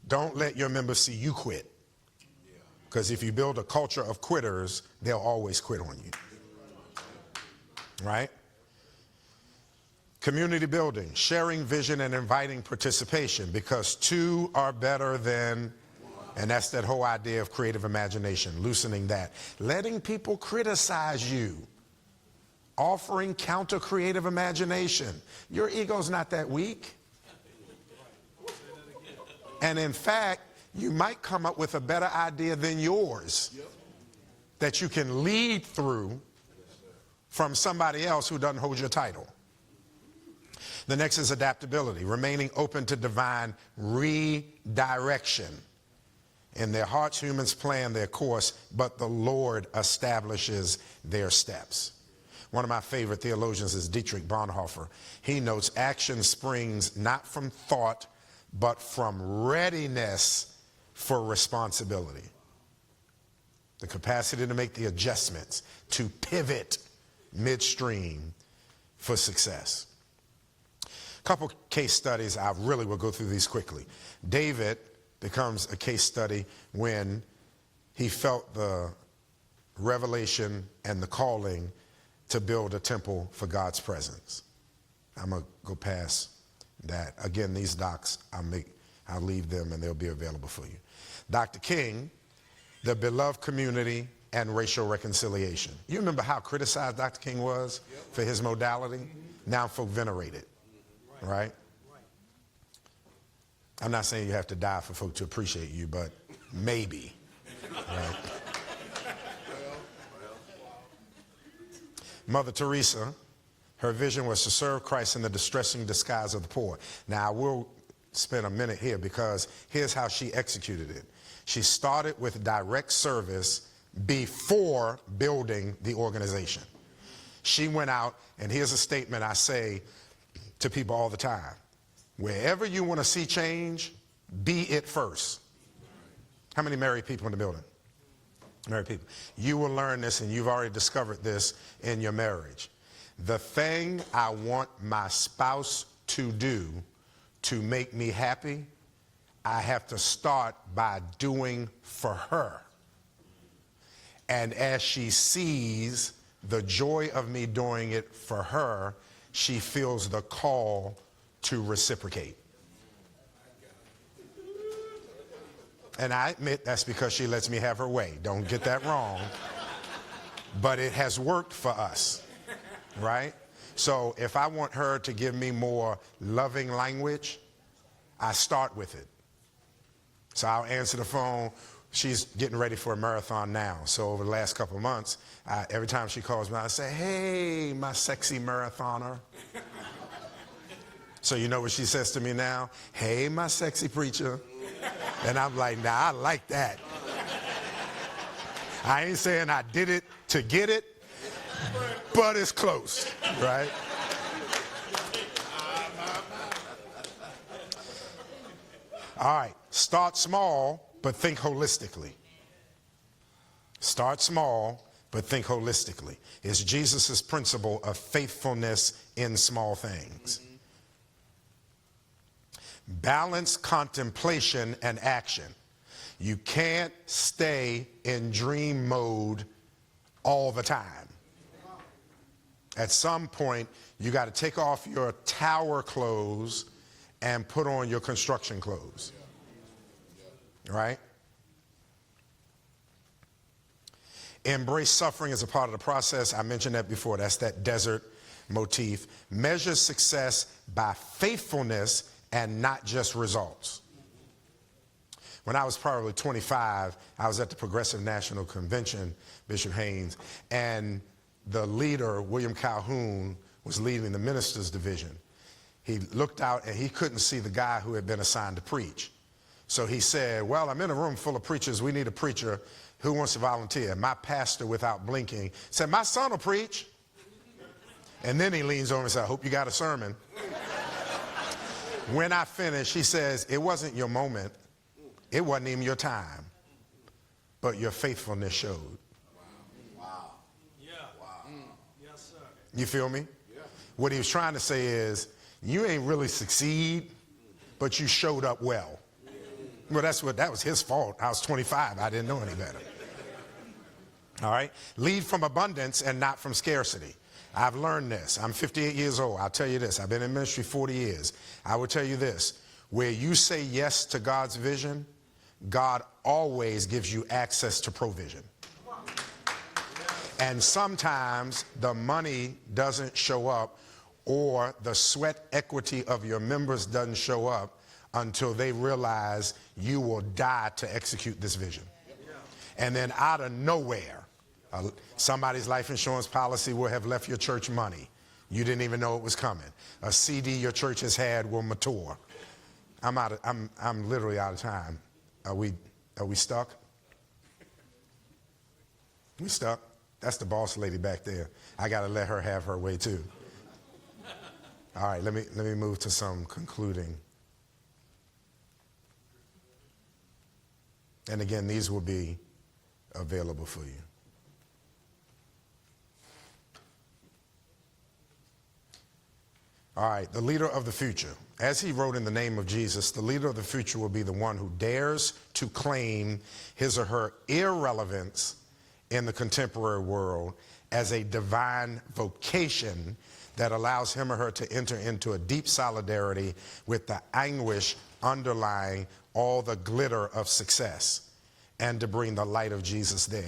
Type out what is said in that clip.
Don't let your members see you quit. Because if you build a culture of quitters, they'll always quit on you. Right? Community building, sharing vision and inviting participation, because two are better than, and that's that whole idea of creative imagination, loosening that. Letting people criticize you, offering counter creative imagination. Your ego's not that weak. And in fact, you might come up with a better idea than yours that you can lead through from somebody else who doesn't hold your title. The next is adaptability, remaining open to divine redirection. In their hearts, humans plan their course, but the Lord establishes their steps. One of my favorite theologians is Dietrich Bonhoeffer. He notes action springs not from thought, but from readiness for responsibility. The capacity to make the adjustments, to pivot midstream for success. A couple case studies, I really will go through these quickly. David becomes a case study when he felt the revelation and the calling to build a temple for God's presence. I'm going to go past that. Again, these docs, I'll leave them and they'll be available for you. Dr. King, the beloved community and racial reconciliation. You remember how criticized Dr. King was for his modality? Now folk venerate it, right? I'm not saying you have to die for folk to appreciate you, but maybe, right? Mother Teresa, her vision was to serve Christ in the distressing disguise of the poor. Now, I will spend a minute here because here's how she executed it. She started with direct service before building the organization. She went out, and here's a statement I say to people all the time. Wherever you want to see change, be it first. How many married people in the building? Married people. You will learn this, and you've already discovered this in your marriage. The thing I want my spouse to do to make me happy, I have to start by doing for her. And as she sees the joy of me doing it for her, she feels the call to reciprocate. And I admit that's because she lets me have her way. Don't get that wrong. But it has worked for us, right? So if I want her to give me more loving language, I start with it. So I'll answer the phone. She's getting ready for a marathon now. So over the last couple of months, every time she calls me, I say, hey, my sexy marathoner. So you know what she says to me now? Hey, my sexy preacher. And I'm like, nah, I like that. I ain't saying I did it to get it, but it's close, right? All right, start small, but think holistically. Start small, but think holistically. It's Jesus' principle of faithfulness in small things. Balance contemplation and action. You can't stay in dream mode all the time. At some point, you got to take off your tower clothes and put on your construction clothes. Right? Embrace suffering as a part of the process. I mentioned that before. That's that desert motif. Measure success by faithfulness and not just results. When I was probably 25, I was at the Progressive National Convention, Bishop Haynes, and the leader, William Calhoun, was leading the ministers division. He looked out and he couldn't see the guy who had been assigned to preach. So he said, well, I'm in a room full of preachers. We need a preacher. Who wants to volunteer? My pastor, without blinking, said, my son will preach. And then he leans over and said, I hope you got a sermon. When I finished, he says, it wasn't your moment. It wasn't even your time. But your faithfulness showed. Wow. Yeah. Wow. Yes, sir. You feel me? Yeah. What he was trying to say is, you ain't really succeed, but you showed up well. Well, that was his fault. I was 25. I didn't know any better. All right. Lead from abundance and not from scarcity. I've learned this. I'm 58 years old. I'll tell you this. I've been in ministry 40 years. I will tell you this. Where you say yes to God's vision, God always gives you access to provision. And sometimes the money doesn't show up, or the sweat equity of your members doesn't show up until they realize you will die to execute this vision. And then out of nowhere, somebody's life insurance policy will have left your church money. You didn't even know it was coming. A CD your church has had will mature. I'm literally out of time. Are we stuck? We stuck? That's the boss lady back there. I got to let her have her way too. All right, let me move to some concluding. And again, these will be available for you. All right, the leader of the future. As he wrote in the name of Jesus, the leader of the future will be the one who dares to claim his or her irrelevance in the contemporary world as a divine vocation that allows him or her to enter into a deep solidarity with the anguish underlying all the glitter of success and to bring the light of Jesus there.